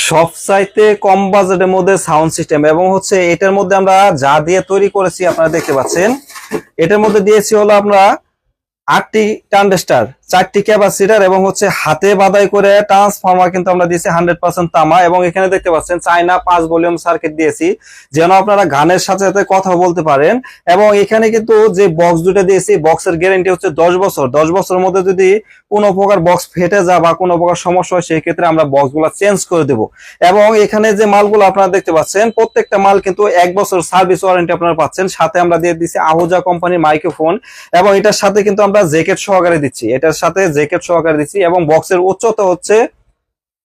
সবচাইতে কম বাজেটের মধ্যে সাউন্ড সিস্টেম এবং হচ্ছে এটার মধ্যে আমরা যা দিয়ে তৈরি করেছি আপনারা দেখতে পাচ্ছেন। এটার মধ্যে দিয়েছি হলো আমরা 8টি ট্রানজিস্টর, 4টি ক্যাপাসিটর এবং হচ্ছে হাতে বাধাই করে ট্রান্সফরমার কিন্তু আমরা দিয়েছি 100% তামা। এবং এখানে দেখতে পাচ্ছেন চায়না 5 ভলিউম সার্কিট দিয়েছি যেন আপনারা গানের সাথে সাথে কথা বলতে পারেন। এবং এখানে কিন্তু যে বক্স দুটো দিয়েছি, বক্সের গ্যারান্টি হচ্ছে 10 বছর। 10 বছরের মধ্যে যদি কোনো প্রকার বক্স ফেটে যায় বা কোনো প্রকার সমস্যা হয় সেই ক্ষেত্রে আমরা বক্সগুলো চেঞ্জ করে দেব। এবং এখানে যে মালগুলো আপনারা দেখতে পাচ্ছেন প্রত্যেকটা মাল কিন্তু 1 বছর সার্ভিস ওয়ারেন্টি আপনারা পাচ্ছেন। সাথে আমরা দিয়ে দিচ্ছি আহুজা কোম্পানির মাইক্রোফোন এবং এটার সাথে কিন্তু আমরা জ্যাকেট সহকারে দিচ্ছি, এটার সাথে জ্যাকেট সহকারে দিচ্ছি। এবং বক্সের উচ্চতা হচ্ছে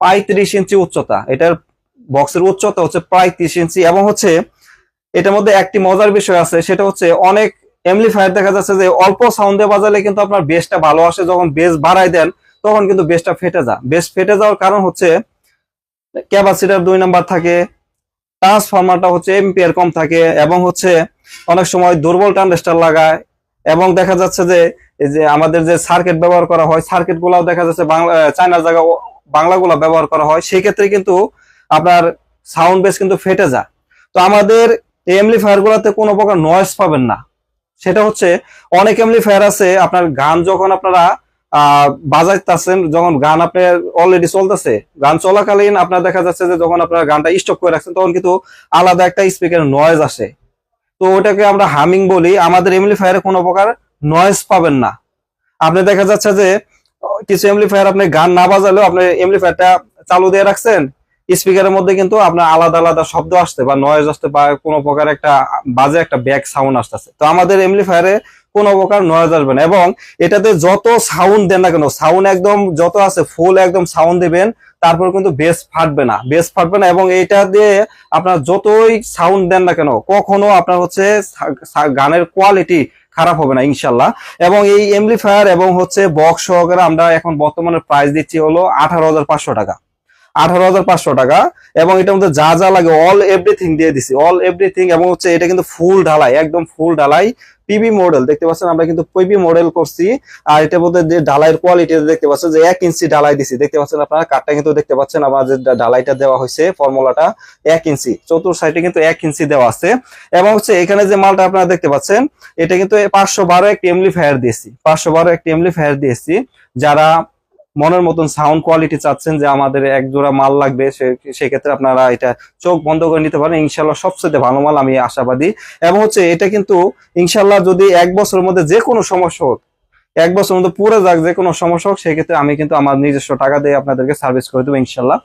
35 ইঞ্চি উচ্চতা, এটার বক্সের উচ্চতা হচ্ছে প্রায় 30 ইঞ্চি। এবং হচ্ছে এটার মধ্যে একটি মজার বিষয় আছে, সেটা হচ্ছে অনেক অ্যাম্পলিফায়ার দেখা যাচ্ছে যে অল্প সাউন্ডে বাজালে কিন্তু আপনার বেসটা ভালো আসে, যখন বেস বাড়াই দেন তখন কিন্তু বেসটা ফেটে যায়। বেস ফেটে যাওয়ার কারণ হচ্ছে ক্যাপাসিটর 2 নাম্বার থাকে, ট্রান্সফরমারটা হচ্ছে এম্পিয়ার কম থাকে এবং হচ্ছে অনেক সময় দুর্বল ট্রানজিস্টর লাগায়। এবং দেখা যাচ্ছে যে এই যে আমাদের যে সার্কিট ব্যবহার করা হয়, সার্কিট গুলাও দেখা যাচ্ছে বাংলা চায়নার জায়গা বাংলাগুলা ব্যবহার করা হয়, সেই ক্ষেত্রে কিন্তু আপনার সাউন্ড বেস কিন্তু ফেটে যায়। তো আমাদের এই অ্যাম্পলিফায়ার গুলাতে কোনো প্রকার নয়েজ পাবেন না। সেটা হচ্ছে অনেক অ্যাম্পলিফায়ার আছে আপনার গান যখন আপনারা বাজাইতেছেন, যখন গান আপনার অলরেডি চলতেছে, গান চলাকালীন আপনার দেখা যাচ্ছে যে যখন আপনার গানটা স্টপ করে রাখছেন তখন কিন্তু আলাদা একটা স্পিকার নয়েজ আসে। তো ওটাকে আমরা হামিং বলি। আমাদের অ্যাম্পলিফায়ারে কোনো প্রকার নয়েজ পাবেন না। আপনি দেখা যাচ্ছে যে কিছু অ্যাম্পলিফায়ার আপনি গান না বাজালেও আপনি অ্যাম্পলিফায়ারটা চালু দিয়ে রাখছেন, স্পিকারের মধ্যে কিন্তু আপনার আলাদা আলাদা শব্দ আসছে বা নয়েজ আসছে বা কোনো প্রকার একটা বাজে একটা ব্যাক সাউন্ড আসতেছে। তো আমাদের অ্যাম্পলিফায়ারে কোনো প্রকার নয়েজ আসবে না। এবং এটাতে যত সাউন্ড দেন না কেন, সাউন্ড একদম যত আছে ফুল একদম সাউন্ড দিবেন, তারপর কিন্তু বেস ফাটবে না, বেস ফাটবে না। এবং এটা দিয়ে আপনার যতই সাউন্ড দেন না কেন কখনো আপনার হচ্ছে গানের কোয়ালিটি খারাপ হবে না ইনশাল্লাহ। এবং এই অ্যাম্পলিফায়ার এবং হচ্ছে বক্স সহকারে আমরা এখন বর্তমানে প্রাইস দিচ্ছি হলো 18,500 টাকা, 18,500 টাকা। এবং এটার মধ্যে যা যা লাগে অল এভরিথিং দিয়ে দিছি, অল এভরিথিং। এবং হচ্ছে এটা কিন্তু ফুল ঢালাই, একদম ফুল ঢালাই পিবি মডেল দেখতে পাচ্ছেন, আমরা কিন্তু পিবি মডেল করছি। আর এটার মধ্যে যে ঢালাইয়ের কোয়ালিটি দেখতে পাচ্ছেন যে 1 ইঞ্চি ঢালাই দিছি, দেখতে পাচ্ছেন আপনারা কাঠটা কিন্তু দেখতে পাচ্ছেন। আবার যে ঢালাইটা দেওয়া হয়েছে ফর্মুলাটা 1 ইঞ্চি, চতুর সাইডে কিন্তু 1 ইঞ্চি দেওয়া আছে। এবং হচ্ছে এখানে যে মালটা আপনারা দেখতে পাচ্ছেন এটা কিন্তু 512 একটি অ্যাম্পলিফায়ার দিয়েছি, 512 একটি অ্যাম্পলিফায়ার দিয়েছি। যারা মনের মতন সাউন্ড কোয়ালিটি চাচ্ছেন যে আমাদের এক জোড়া মাল লাগবে, সেক্ষেত্রে আপনারা এটা চোখ বন্ধ করে নিতে পারেন। ইনশাল্লাহ সবচেয়ে ভালো মাল, আমি আশাবাদী। এবং হচ্ছে এটা কিন্তু ইনশাল্লাহ যদি 1 বছরের মধ্যে যে কোনো সমস্যা হোক, 1 বছরের মধ্যে পুরো যাক যে কোনো সমস্যা হোক, সেক্ষেত্রে আমি কিন্তু আমার নিজস্ব টাকা দিয়ে আপনাদেরকে সার্ভিস করে দেবো ইনশাল্লাহ।